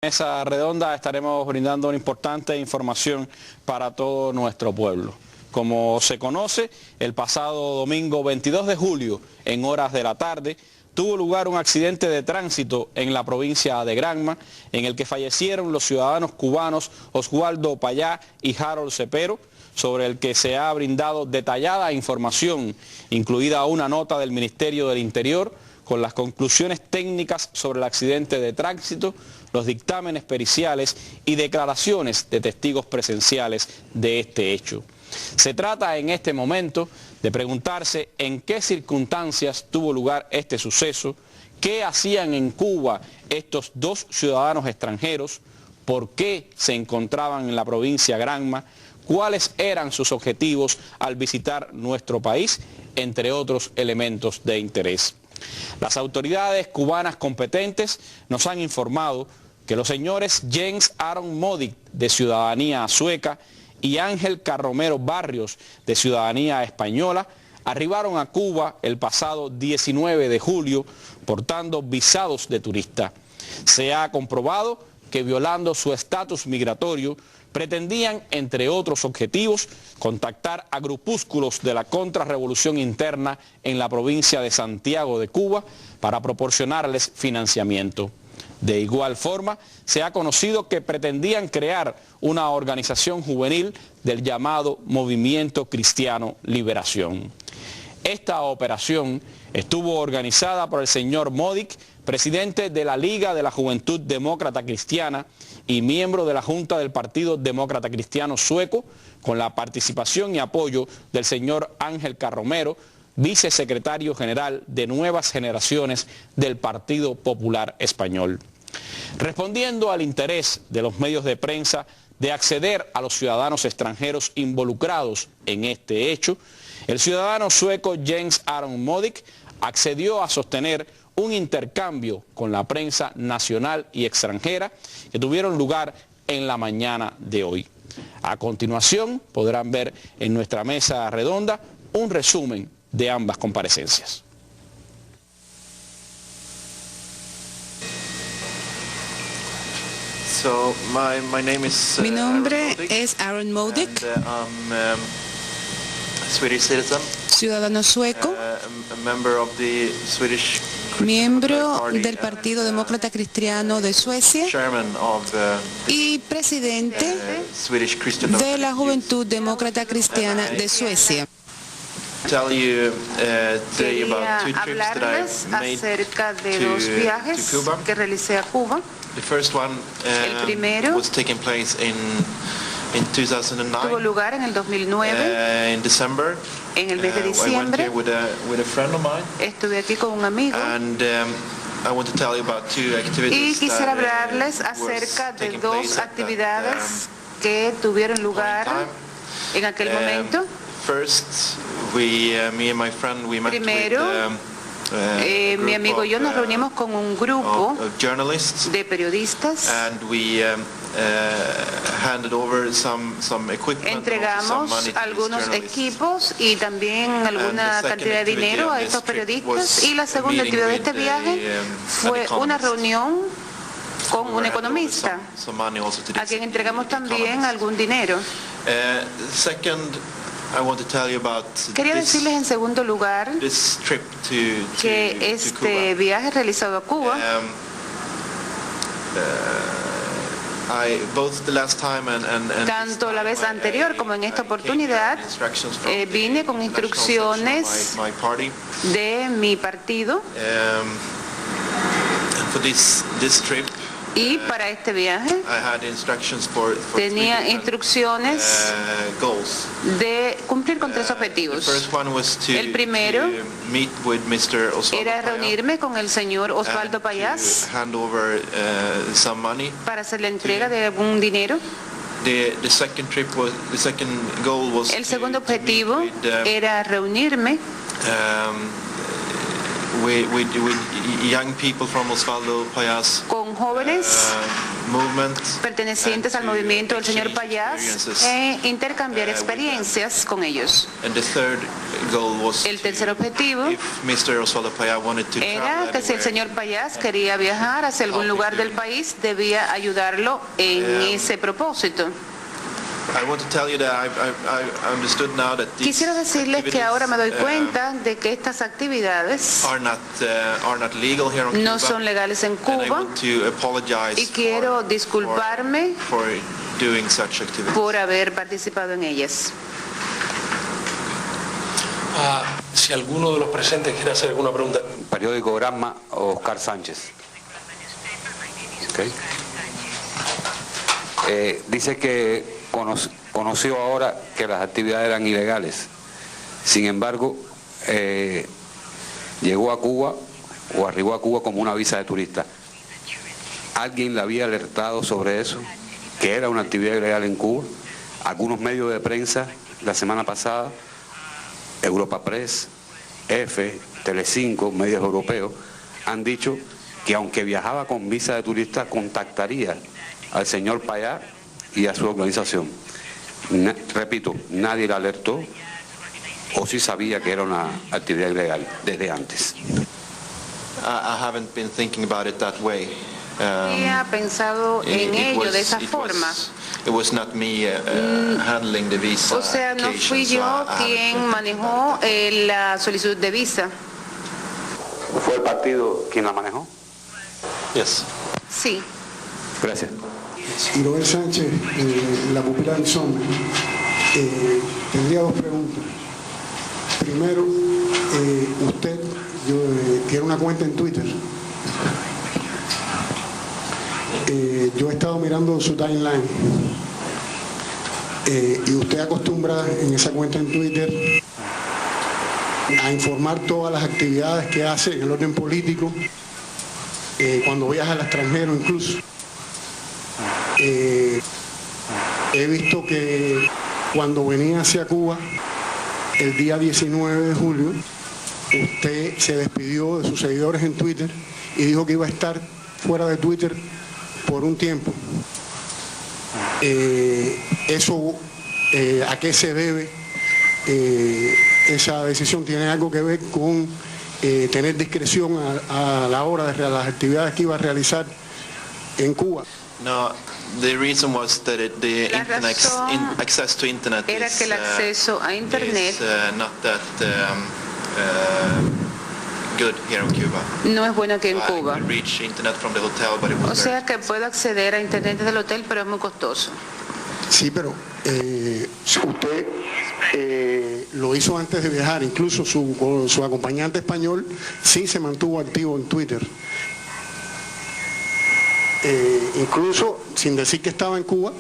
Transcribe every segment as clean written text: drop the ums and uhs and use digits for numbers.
Mesa redonda estaremos brindando una importante información para todo nuestro pueblo. Como se conoce, el pasado domingo 22 de julio, en horas de la tarde, tuvo lugar un accidente de tránsito en la provincia de Granma, en el que fallecieron los ciudadanos cubanos Oswaldo Payá y Harold Cepero, sobre el que se ha brindado detallada información, incluida una nota del Ministerio del Interior, con las conclusiones técnicas sobre el accidente de tránsito, los dictámenes periciales y declaraciones de testigos presenciales de este hecho. Se trata en este momento de preguntarse en qué circunstancias tuvo lugar este suceso, qué hacían en Cuba estos dos ciudadanos extranjeros, por qué se encontraban en la provincia Granma, cuáles eran sus objetivos al visitar nuestro país, entre otros elementos de interés. Las autoridades cubanas competentes nos han informado que los señores Jens Aron Modig, de ciudadanía sueca, y Ángel Carromero Barrios, de ciudadanía española, arribaron a Cuba el pasado 19 de julio portando visados de turista. Se ha comprobado que, violando su estatus migratorio, pretendían, entre otros objetivos, contactar a grupúsculos de la contrarrevolución interna en la provincia de Santiago de Cuba para proporcionarles financiamiento. De igual forma, se ha conocido que pretendían crear una organización juvenil del llamado Movimiento Cristiano Liberación. Esta operación estuvo organizada por el señor Modig, presidente de la Liga de la Juventud Demócrata Cristiana y miembro de la Junta del Partido Demócrata Cristiano Sueco, con la participación y apoyo del señor Ángel Carromero, vicesecretario general de Nuevas Generaciones del Partido Popular Español. Respondiendo al interés de los medios de prensa de acceder a los ciudadanos extranjeros involucrados en este hecho, el ciudadano sueco Jens Aron Modig accedió a sostener un intercambio con la prensa nacional y extranjera que tuvieron lugar en la mañana de hoy. A continuación podrán ver en nuestra mesa redonda un resumen de ambas comparecencias. Mi nombre es Aron Modig, ciudadano sueco, miembro del Partido Demócrata Cristiano de Suecia y presidente de la Juventud Demócrata Cristiana de Suecia. Quería hablarles acerca de dos viajes que realicé a Cuba. El primero tuvo lugar en el 2009, en el mes de diciembre. Estuve aquí con un amigo y quisiera hablarles acerca de dos actividades que tuvieron lugar en aquel momento. Primero, mi amigo y yo nos reunimos con un grupo de periodistas. Entregamos algunos equipos y también alguna cantidad de dinero a estos periodistas. Y la segunda actividad de este viaje fue una reunión con un economista, a quien entregamos también algún dinero. Quería decirles en segundo lugar que este viaje realizado a Cuba tanto la vez anterior como en esta oportunidad vine con instrucciones de mi partido. Y para este viaje tenía instrucciones de cumplir con tres objetivos. El primero era reunirme con el señor Oswaldo Payá para hacer la entrega de algún dinero. El segundo objetivo era reunirme con jóvenes pertenecientes al movimiento del señor Payás e intercambiar experiencias con ellos. El tercer objetivo era que si el señor Payás quería viajar hacia algún lugar del país, debía ayudarlo en ese propósito. Quisiera decirles que ahora me doy cuenta de que estas actividades no son legales en Cuba y quiero disculparme por haber participado en ellas. Si alguno de los presentes quiere hacer alguna pregunta. Periódico Granma, Oscar Sánchez. Okay. Dice que conoció ahora que las actividades eran ilegales. Sin embargo, llegó a Cuba o arribó a Cuba como una visa de turista. ¿Alguien le había alertado sobre eso? Que era una actividad ilegal en Cuba. Algunos medios de prensa la semana pasada, Europa Press, EFE, Telecinco, medios europeos, han dicho que aunque viajaba con visa de turista, contactaría al señor Payá y a su organización. Repito, nadie le alertó o sí sabía que era una actividad ilegal desde antes. Había pensado en ello de esa forma. O sea, no fui yo quien manejó la solicitud de visa. ¿Fue el partido quien la manejó? Yes. Sí. Gracias. Joel Sánchez, la pupila del Sombra. Tendría dos preguntas. Primero, usted tiene una cuenta en Twitter. Yo he estado mirando su timeline y usted acostumbra en esa cuenta en Twitter a informar todas las actividades que hace en el orden político, cuando viaja al extranjero incluso. He visto que cuando venía hacia Cuba, el día 19 de julio, usted se despidió de sus seguidores en Twitter y dijo que iba a estar fuera de Twitter por un tiempo. Eso, ¿a qué se debe esa decisión? ¿Tiene algo que ver con tener discreción a la hora de las actividades que iba a realizar en Cuba? No, the reason was that access to internet era que el acceso a internet not that good here in Cuba. No es bueno aquí en Cuba. I could reach internet from the hotel, but it was o sea que puedo acceder a internet desde el hotel, pero es muy costoso. Sí, pero usted lo hizo antes de viajar, incluso su acompañante español sí se mantuvo activo en Twitter. Incluso sin decir que estaba en Cuba,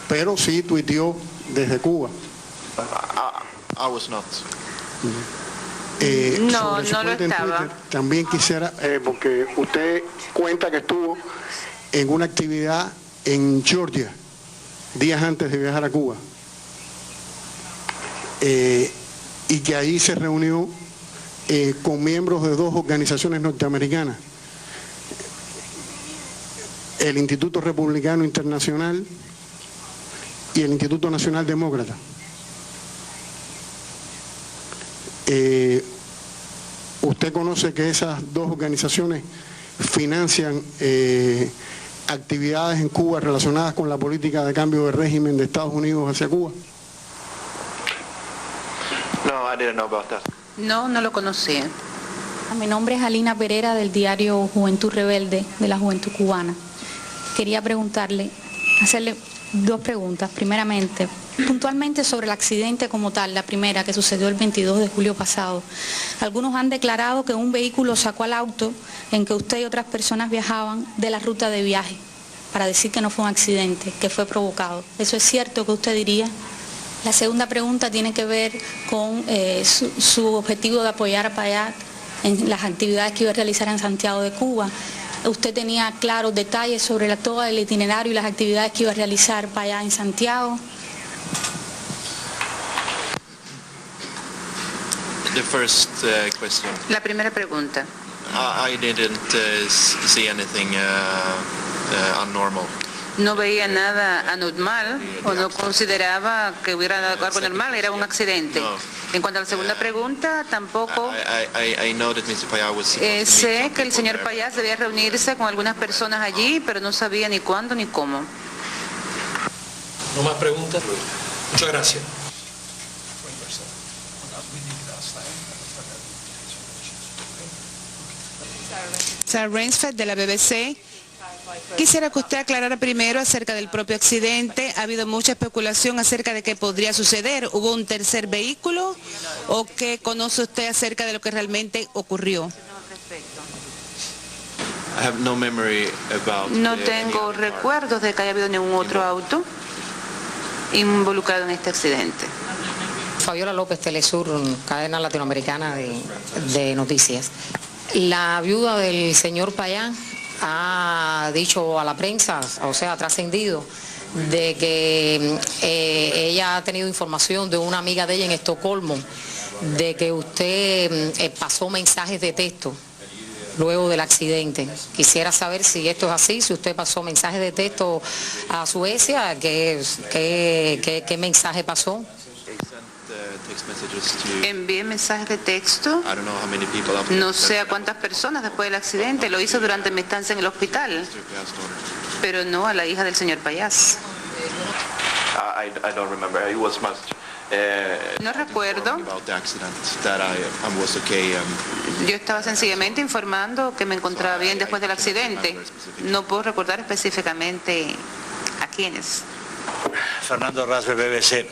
pero sí tuiteó desde Cuba. I was not. No lo estaba. Twitter, también quisiera, porque usted cuenta que estuvo en una actividad en Georgia días antes de viajar a Cuba, y que ahí se reunió con miembros de dos organizaciones norteamericanas, el Instituto Republicano Internacional y el Instituto Nacional Demócrata. Usted conoce que esas dos organizaciones financian actividades en Cuba relacionadas con la política de cambio de régimen de Estados Unidos hacia Cuba. No, I didn't know about that. No lo conocía. Mi nombre es Alina Pereira, del diario Juventud Rebelde de la Juventud Cubana. Quería hacerle dos preguntas. Primeramente, puntualmente sobre el accidente como tal, la primera que sucedió el 22 de julio pasado. Algunos han declarado que un vehículo sacó al auto en que usted y otras personas viajaban de la ruta de viaje, para decir que no fue un accidente, que fue provocado. ¿Eso es cierto que usted diría? La segunda pregunta tiene que ver con su objetivo de apoyar a Payá en las actividades que iba a realizar en Santiago de Cuba. ¿Usted tenía claros detalles sobre todo el itinerario y las actividades que iba a realizar Payá en Santiago? The first question. La primera pregunta. I didn't see anything unnormal. no veía nada anormal o no consideraba que hubiera algo anormal, era un accidente. En cuanto a la segunda pregunta, tampoco sé que el señor Payás debía reunirse con algunas personas allí, pero no sabía ni cuándo ni cómo. ¿No más preguntas? Muchas gracias. Sarah Rainsford de la BBC. Quisiera que usted aclarara primero acerca del propio accidente. Ha habido mucha especulación acerca de qué podría suceder. ¿Hubo un tercer vehículo o qué conoce usted acerca de lo que realmente ocurrió? No tengo recuerdos de que haya habido ningún otro auto involucrado en este accidente. Fabiola López, Telesur, cadena latinoamericana de noticias. La viuda del señor Payán ha dicho a la prensa, o sea, ha trascendido, de que ella ha tenido información de una amiga de ella en Estocolmo, de que usted pasó mensajes de texto luego del accidente. Quisiera saber si esto es así, si usted pasó mensajes de texto a Suecia, ¿qué mensaje pasó? Envié mensajes de texto, no sé a cuántas personas después del accidente, lo hizo durante mi estancia en el hospital, pero no a la hija del señor Payás. No recuerdo. Yo estaba sencillamente informando que me encontraba bien después del accidente. No puedo recordar específicamente a quiénes. Fernando Rasber, BBC.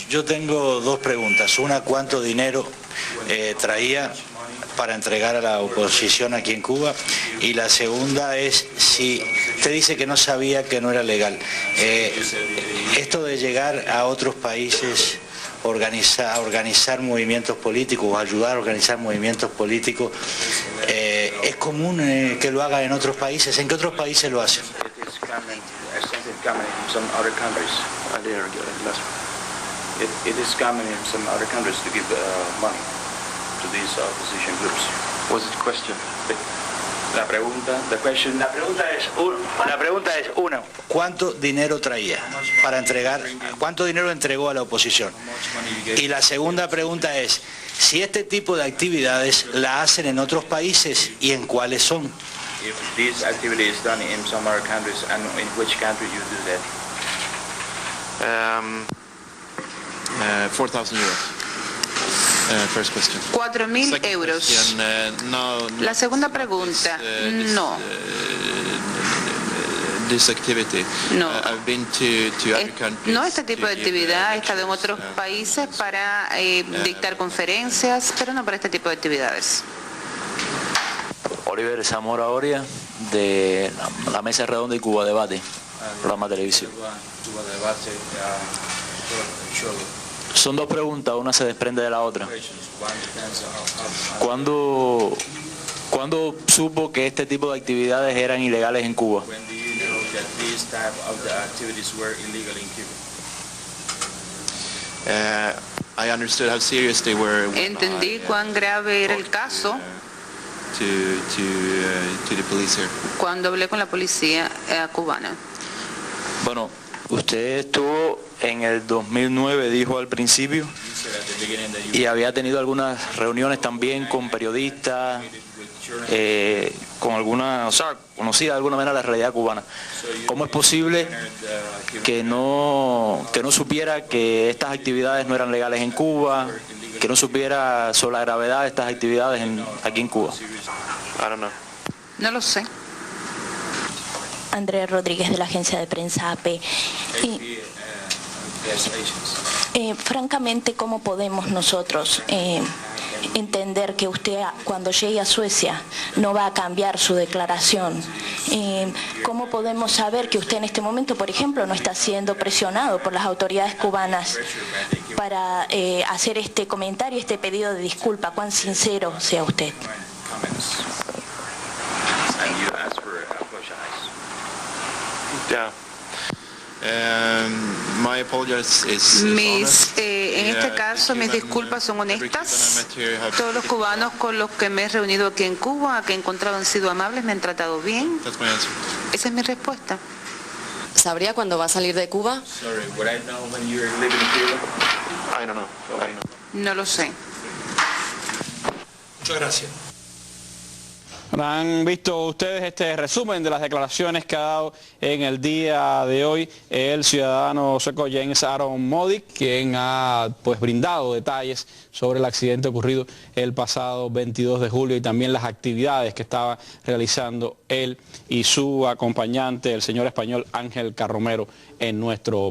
Yo tengo dos preguntas. Una, ¿cuánto dinero traía para entregar a la oposición aquí en Cuba? Y la segunda es, si usted dice que no sabía que no era legal, esto de llegar a otros países, organizar movimientos políticos o ayudar a organizar movimientos políticos, ¿es común que lo haga en otros países? ¿En qué otros países lo hacen? Some other countries. I didn't get it last one. It is common in some other countries to give money to these opposition groups. What's the question? La pregunta es una, ¿cuánto dinero traía para entregar? ¿Cuánto dinero entregó a la oposición? Y la segunda pregunta es, si este tipo de actividades la hacen en otros países y en cuáles son. If this activity is done in some other countries, and in which country you do that? 4,000 euros. First question. 4.000 euros. La segunda pregunta, no. This activity. No. I've been to other countries. No este tipo de actividad, he estado en otros países para dictar conferencias, pero no para este tipo de actividades. Oliver Zamora Oria, de la Mesa Redonda y Cuba Debate, programa de televisión. Son dos preguntas, una se desprende de la otra. ¿Cuándo supo que este tipo de actividades eran ilegales en Cuba? Entendí cuán grave era el caso cuando hablé con la policía cubana. Bueno, usted estuvo en el 2009, dijo al principio, y había tenido algunas reuniones también con periodistas, con alguna, o sea, conocida de alguna manera la realidad cubana. ¿Cómo es posible que no supiera que estas actividades no eran legales en Cuba, que no supiera sobre la gravedad de estas actividades aquí en Cuba? No lo sé. Andrea Rodríguez, de la agencia de prensa AP. Francamente, ¿cómo podemos nosotros entender que usted cuando llegue a Suecia no va a cambiar su declaración? ¿Cómo podemos saber que usted en este momento, por ejemplo, no está siendo presionado por las autoridades cubanas para hacer este comentario, este pedido de disculpa? ¿Cuán sincero sea usted? En este caso mis disculpas son honestas. Todos los cubanos con los que me he reunido aquí en Cuba, que he encontrado han sido amables, me han tratado bien. Esa es mi respuesta. ¿Sabría cuándo va a salir de Cuba? No lo sé. Muchas gracias. Han visto ustedes este resumen de las declaraciones que ha dado en el día de hoy el ciudadano sueco Jens Aron Modig, quien ha brindado detalles sobre el accidente ocurrido el pasado 22 de julio y también las actividades que estaba realizando él y su acompañante, el señor español Ángel Carromero, en nuestro país.